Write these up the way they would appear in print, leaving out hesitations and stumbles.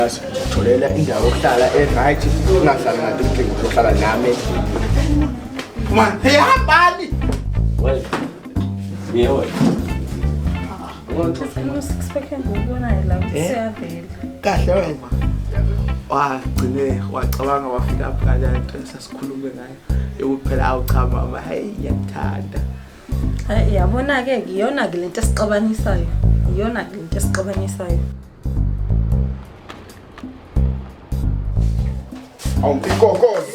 yazi tholela indawo yokuhlala right ungahlali ngathi umkhingi uzohlala nami man hey hambani well yewe kahle wena wagcine wacabanga wafika phakathi sasikhulume ngayo yokuphela awucha mama hey ngiyakuthanda yabona ke ngiyona ke lento esixabanisayo iyona ke lento esixabanisayo awumpikokozi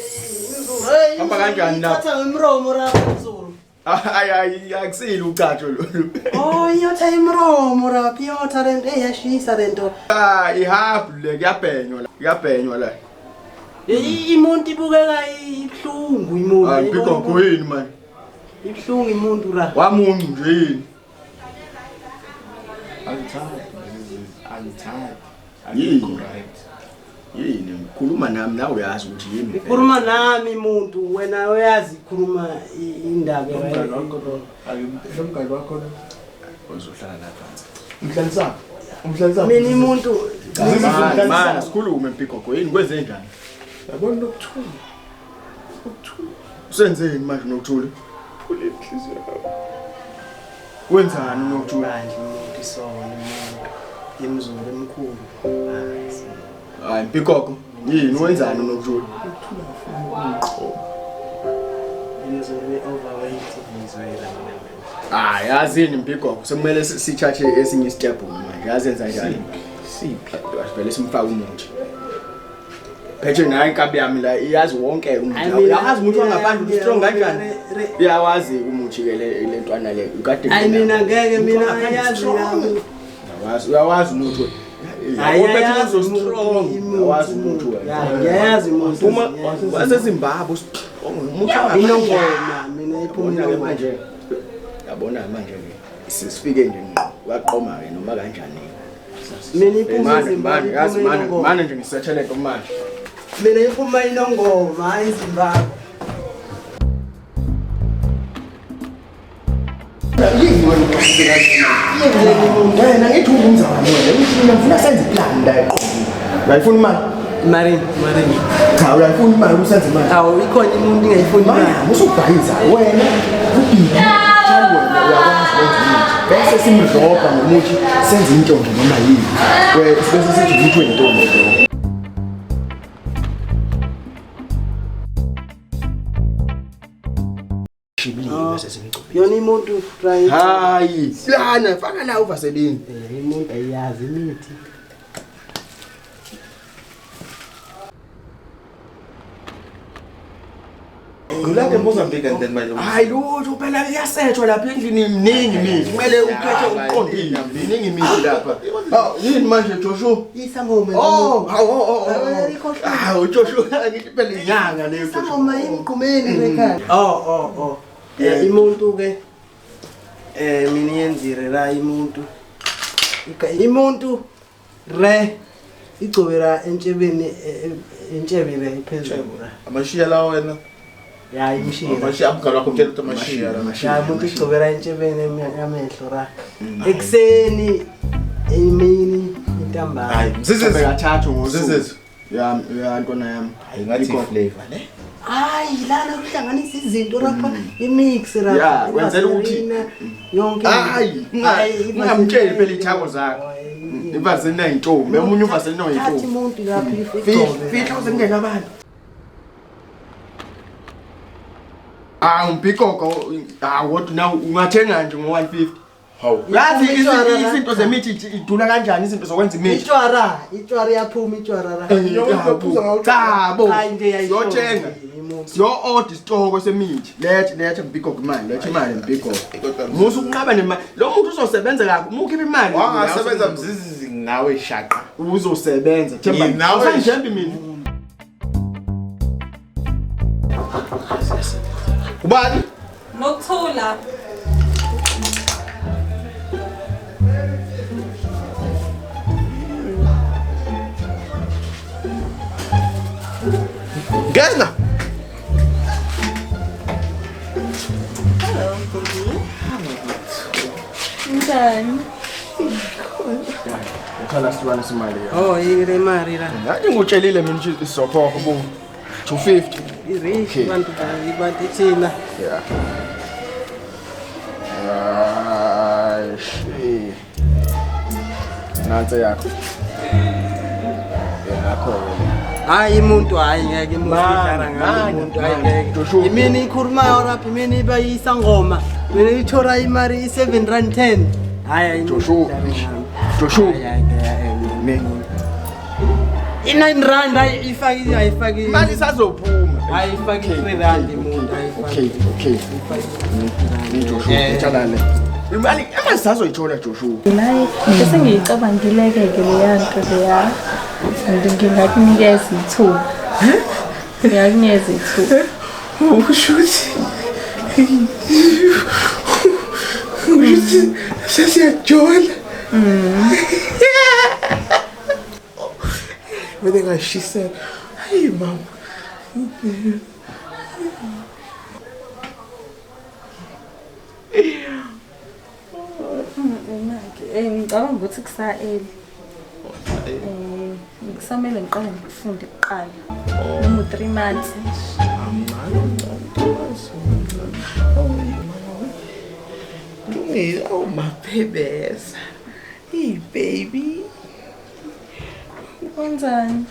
hey hamba kanjani na thatha imromo rapho ay akusile ucatsho lo oh yotha imromo rapho yotha lento eyashisa lento ihabhu le kuyabhenywa la imuntu ibukeka ibhlungu imuntu ayipikoko yini man ibhlungu imuntu ra wamuncu nje yini angithandi yini ngikhuluma nami nawe uyazi ukuthi yini ukhuluma nami umuntu wena uyazi ukhuluma indaba umngane wakho lo uzohlala lapha umhlalisa mina umuntu man sikhulume mpikoko yini kwenze njani yabona Nokuthula usenzeni manje Nokuthula phula inhliziyo yakho wenzani Nokuthula manje umuntu isona imizulu emkhulu hayi mpikoko yini wenzani Nokuthula imizulu overweight ngizwela hayi yazini mpikoko sekumele sithathe esinye step manje yazenza njani siphi asivele simfaka umuthi phethe naye inkabi yami la iyazi wonke umuntu uyazi umuntu ongaphandle strong kanjani iyawazi umuthi ke le ntwana le ukade hayi mina ngeke mina ayazi nami uyawazi umuntu awuphethe uzo strong uyawazi umuntu yayazi umuntu uma wasezimbabwe umuntu inongoma mina iphumile manje yabona manje sisifike nje waqoma ke noma kanjani mina iphumile Zimbabwe yazi manje nje ngisethele manje mina iphuma inongoma hayi Zimbabwe yini wena ufika yini wena ngithi ungumzala wena uthi ngifuna senze plan la eqhubile uyayifuna imali Marine cha uyayifuna imali usenze imali awu ikhona umuntu engayifuni imali usubhayiza wena ubhili cha wena uyakwazi ukwenza bese simdropa ngomuthi senze into nje noma yini we bese sithi ukuthi wentombi yona umuntu right hayi silana faka la uvaselini umuntu ayazi imithi Ngulapha eMozambique and then manje. hayi lutho phela iyasethwa lapha endlini iminingi imithi kumele ukhethe uqondile iminingi imithi lapha yini manje Joshua isangoma Joshua ngithi phela inyanga leyo isangoma imqhumeni rekhaya imuntu ke mina yenzire la imuntu re igcobera entshebeni entshebele iphezulu Amashiya la wena. ya imshira Amashiya abugala wakho mthetho amashiya ya umuntu igcobera entshebeni yamehlo ra ekseni emini intambama Hayi msizwe kathathu ngosuku msizwe. ya ntona yami Ayingathi flavor ne. hayi lana kuhlanganisa izinto lapha imix lapha ya wenzela ukuthi yonke hayi ungamtsheli phela ithako zakho ivazena intombi emunye uvazena thathi intombi umuntu lapha igcobe fihla uzengena abantu umpikoko wodwa na ungathenga nje ngo150 Hawu. yazi izinto zemithi idula kanjani izinto zokwenza imithi itshwara yaphuma itshwara ra cha bo hayi nje siyothenga siyo-order isitoko semithi lethe mpikoko imali lethe imali mpikoko musu ukunqaba nemali lo muntu uzosebenza kabi umukhipha imali Wangasebenza mzizi ngawe shaqa. uzosebenza themba Nawe usanjembe mina ubani Nokuthula Gena. Hello, Biggie. Njani? Ngithola sibana semali. Oh, ile mali la. Ngathi ngutshelile mina ukuthi isizokhokha bu 250. Irish abantu bathi thina. Yeah. Shi. Nansi yakho. Yakho. Hayi umuntu hayi ngeke imudlala ngami umuntu hayi ngeke. Imini ikhulumayo lapha imini ibayisa ngoma. Mina ithola imali 7 rand 10. Hayi Joshua. I9 rand ayifaki Mali sazophuma. ayifaki 3 rand umuntu ayifaki. Okay. Joshua, ngitshalane. Imali amasazoyithola Joshua. Naye bese ngiyicabangileke leya nto leya. Ngingakunikeza ithuba. Ngiyakunikeza ithuba. Ushuthi sesiyajola. Wena ngashisa. Hayi mama. Ngicabanga ukuthi kusa-early. Ngikusamele ngiqale ngifunde kuqala. Noma 3 months. Lungile awumaphebeza. Hey baby. Wenzani?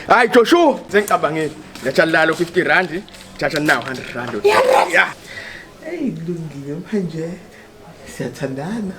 Hayi Joshua, sengicabangile. Ngiyachalala 50 rand, thatha nawo 100 rand. Yeah. Hey lungile manje. Siyathandana.